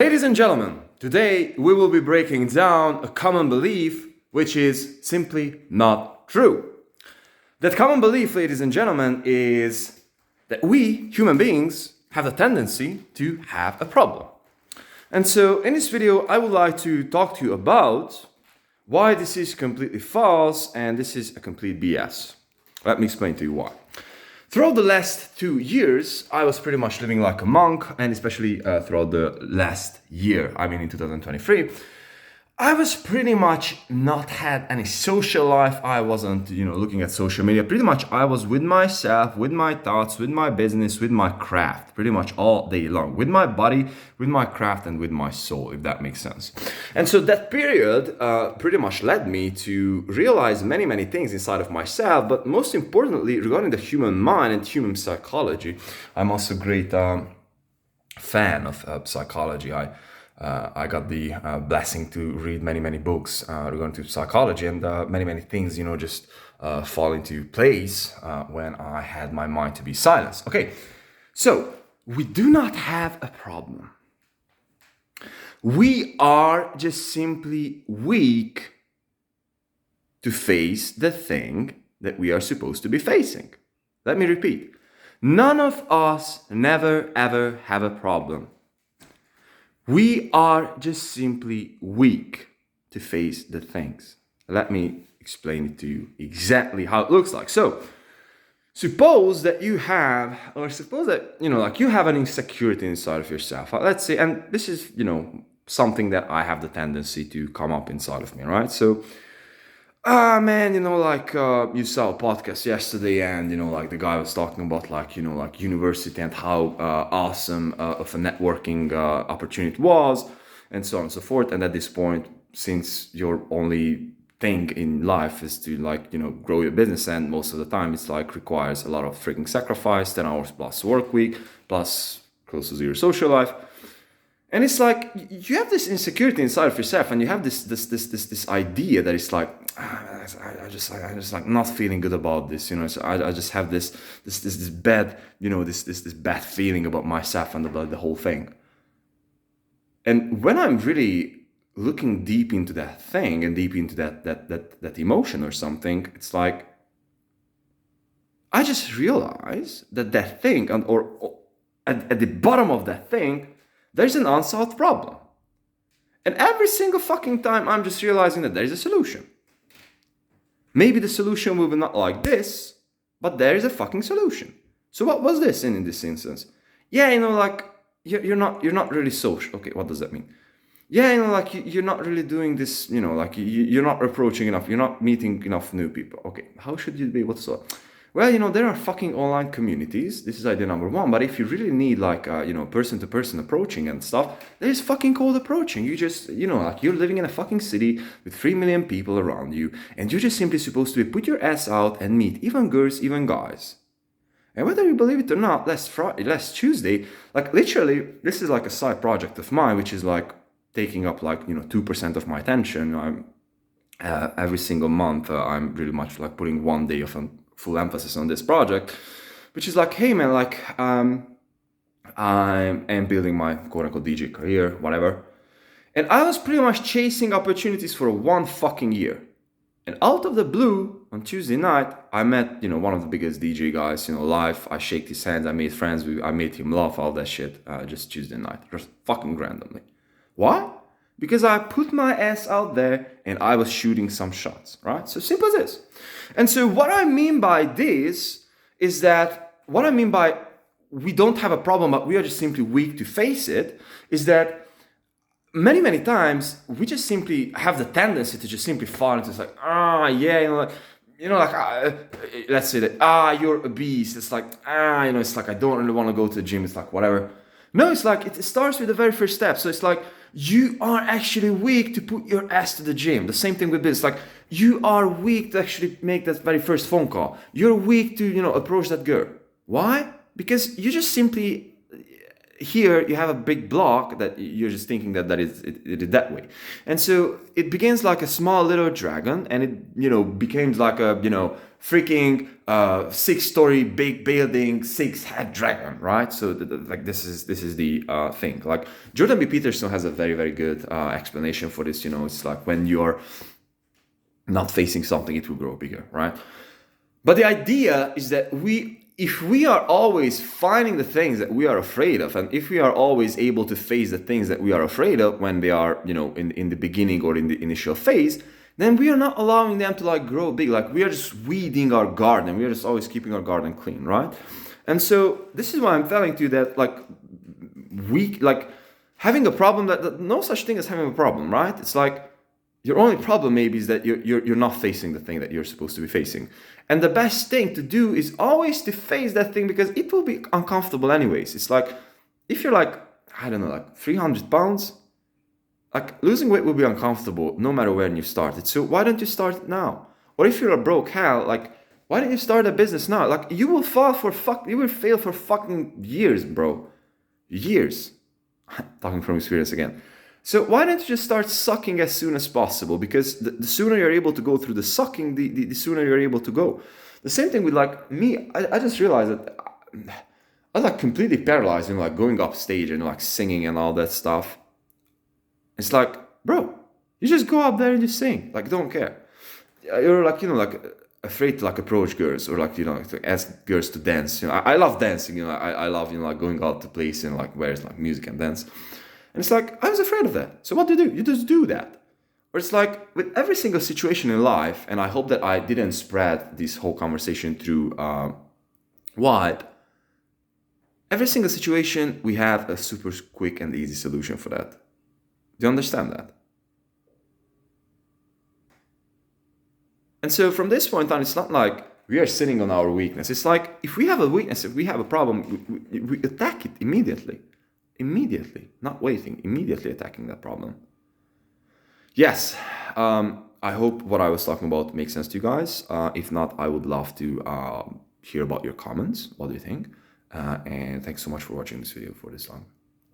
Ladies and gentlemen, today we will be breaking down a common belief which is simply not true. That common belief, ladies and gentlemen, is that we, human beings, have the tendency to have a problem. And so in this video, I would like to talk to you about why this is completely false and this is a complete BS. Let me explain to you why. Throughout the last 2 years, I was pretty much living like a monk, and especially throughout the last year, in 2023, I was pretty much not had any social life. I wasn't, looking at social media. Pretty much I was with myself, with my thoughts, with my business, with my craft, pretty much all day long, with my body, with my craft, and with my soul, if that makes sense. And so that period pretty much led me to realize many, many things inside of myself, but most importantly, regarding the human mind and human psychology. I'm also a great fan of psychology. I got the blessing to read many, many books regarding to psychology, and many, many things, just fall into place when I had my mind to be silenced. Okay, so we do not have a problem. We are just simply weak to face the thing that we are supposed to be facing. Let me repeat. None of us never ever have a problem. We are just simply weak to face the things. Let me explain it to you exactly how it looks like. So, suppose that you have, or suppose that, you have an insecurity inside of yourself. Let's say, and this is, something that I have the tendency to come up inside of me, right? So, you saw a podcast yesterday and, the guy was talking about university and how awesome of a networking opportunity it was and so on and so forth. And at this point, since your only thing in life is to grow your business, and most of the time it's requires a lot of freaking sacrifice, 10 hours plus work week, plus close to zero social life. And it's you have this insecurity inside of yourself, and you have this idea that it's I just not feeling good about this, So I just have this bad, this bad feeling about myself and about the whole thing. And when I'm really looking deep into that thing and deep into that emotion or something, it's I just realize that thing, or at the bottom of that thing, there's an unsolved problem. And every single fucking time I'm just realizing that there's a solution. Maybe the solution will be not like this, but there is a fucking solution. So what was this in this instance? Yeah, you're not really social. Okay, what does that mean? Yeah, you're not really doing this, you're not approaching enough, you're not meeting enough new people. Okay, how should you be able to solve? Well, there are fucking online communities. This is idea number one. But if you really need person-to-person approaching and stuff, there's fucking cold approaching. You just, you're living in a fucking city with 3 million people around you, and you're just simply supposed to put your ass out and meet even girls, even guys. And whether you believe it or not, last Tuesday, literally, this is a side project of mine, which is taking up 2% of my attention. Every single month, I'm really much putting 1 day of full emphasis on this project, which is hey man, I am building my quote-unquote DJ career, whatever. And I was pretty much chasing opportunities for 1 fucking year. And out of the blue, on Tuesday night, I met, one of the biggest DJ guys, live. I shaked his hands, I made friends with, I made him laugh, all that shit, just Tuesday night, just fucking randomly. Why? Because I put my ass out there and I was shooting some shots, right? So simple as this. And so what I mean by this is that, what I mean by we don't have a problem, but we are just simply weak to face it, is that many, many times we just simply have the tendency to just simply fall into let's say that, you're obese. It's I don't really want to go to the gym. It's whatever. No, it's it starts with the very first step. So it's you are actually weak to put your ass to the gym. The same thing with this. You are weak to actually make that very first phone call. You're weak to, approach that girl. Why? Because you just simply, here you have a big block that you're just thinking that it is that way. And so it begins like a small little dragon, and it, you know, becomes like a, you know, freaking 6-story big building, 6-head dragon, right? So like this is the thing. Like Jordan B. Peterson has a very, very good explanation for this. You know, it's like when you're not facing something, it will grow bigger, right? But the idea is that if we are always finding the things that we are afraid of, and if we are always able to face the things that we are afraid of when they are, you know, in the beginning or in the initial phase, then we are not allowing them to like grow big. Like we are just weeding our garden. We are just always keeping our garden clean, right? And so this is why I'm telling you that like having a problem, that no such thing as having a problem, right? It's like your only problem maybe is that you're not facing the thing that you're supposed to be facing. And the best thing to do is always to face that thing, because it will be uncomfortable anyways. It's like, if you're like, I don't know, like 300 pounds, like losing weight will be uncomfortable no matter when you started. So why don't you start now? Or if you're a broke hell, like, why don't you start a business now? Like you will fail for fucking years, bro. Years. Talking from experience again. So why don't you just start sucking as soon as possible? Because the sooner you're able to go through the sucking, the sooner you're able to go. The same thing with like me. I just realized that I was like completely paralyzed in like going up stage and like singing and all that stuff. It's like, bro, you just go up there and just sing. Like, don't care. You're like, you know, like afraid to like approach girls or like, you know, to ask girls to dance. You know, I love dancing. You know, I love, you know, like going out to place and like where it's like music and dance. And it's like, I was afraid of that. So what do? You just do that. Or it's like, with every single situation in life, and I hope that I didn't spread this whole conversation through wide. Every single situation, we have a super quick and easy solution for that. Do you understand that? And so from this point on, it's not like we are sitting on our weakness. It's like, if we have a weakness, if we have a problem, we attack it immediately. Immediately, not waiting, immediately attacking that problem. Yes, I hope what I was talking about makes sense to you guys. If not, I would love to hear about your comments. What do you think? And thanks so much for watching this video for this long.